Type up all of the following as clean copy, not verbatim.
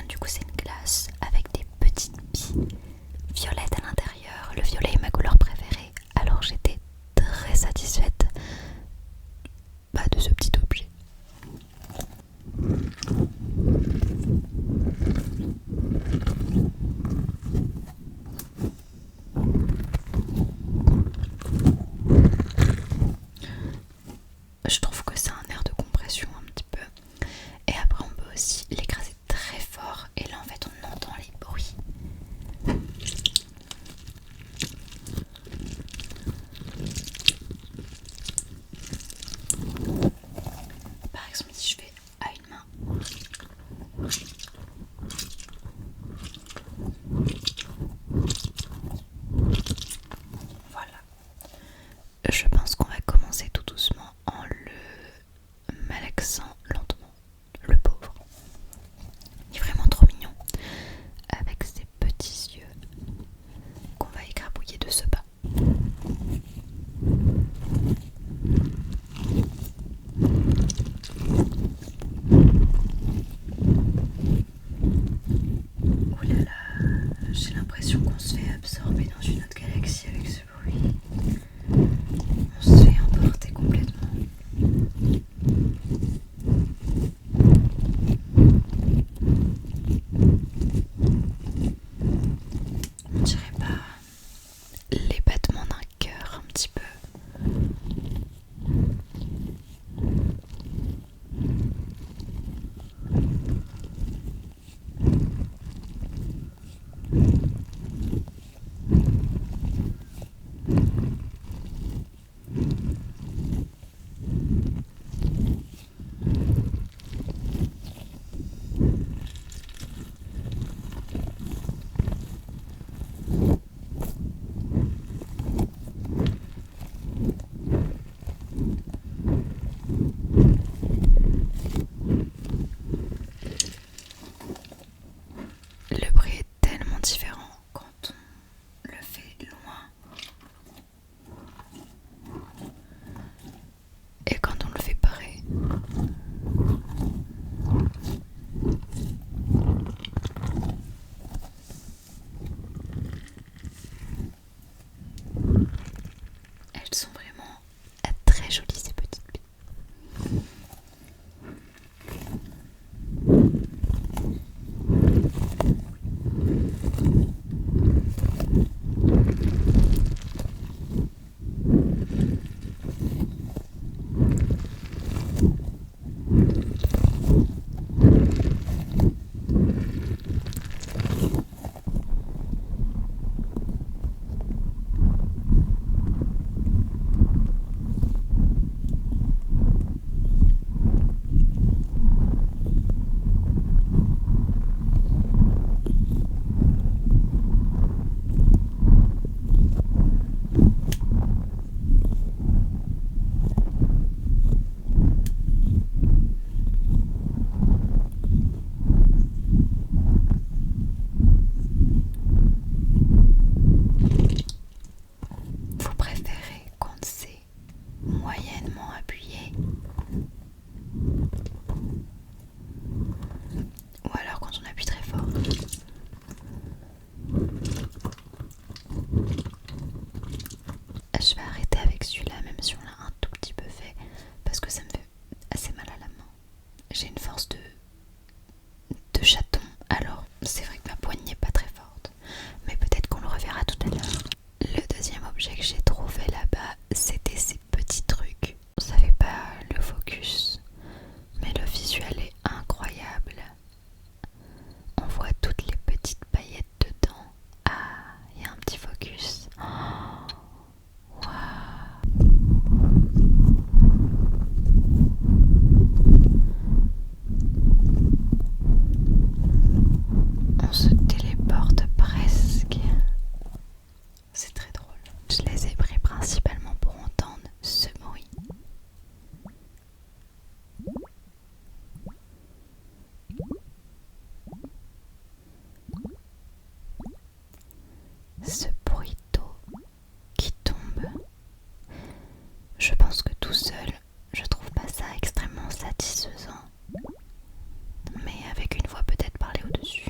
Du coup c'est une glace avec des petites billes violettes à l'intérieur. Le violet est ma couleur préférée, alors j'étais très satisfaite de ce petit objet. Je trouve que c'est un air de compression un petit peu. Et après on peut aussi l'écraser très fort et là en fait on entend les bruits. Par exemple si je fais à une main, voilà. Je pense qu'on va commencer tout doucement en le malaxant lentement. Le pauvre. Il est vraiment trop mignon. Avec ses petits yeux qu'on va écrabouiller de ce pas. Oh là là, j'ai l'impression qu'on se fait absorber dans une autre galaxie avec ce bruit. On se fait emporter complètement. On dirait pas les battements d'un cœur un petit peu. Le bruit est tellement différent quand on le fait loin et quand on le fait près. Elles sont vraiment très jolies ces petites billes. Vous préférez quand c'est moyennement appuyé ou alors quand on appuie très fort? Je vais arrêter avec celui-là même si on l'a un tout petit peu fait parce que ça me fait assez mal à la main. J'ai une force de chaton, alors c'est vrai que ma poigne n'est pas très forte, mais peut-être qu'on le reverra tout à l'heure. Le deuxième objet que j'ai trouvé là-bas, c'était ces petits trucs. Ça fait pas le focus, mais le visuel est incroyable. On voit toutes les petites paillettes dedans. Ah, il y a un petit focus. Oh, waouh. On se téléporte presque. C'est très drôle. Je les ai pris principalement pour entendre ce bruit. Ce bruit d'eau qui tombe. Je pense que tout seul, je trouve pas ça extrêmement satisfaisant. Mais avec une voix peut-être parler au-dessus.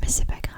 Mais c'est pas grave.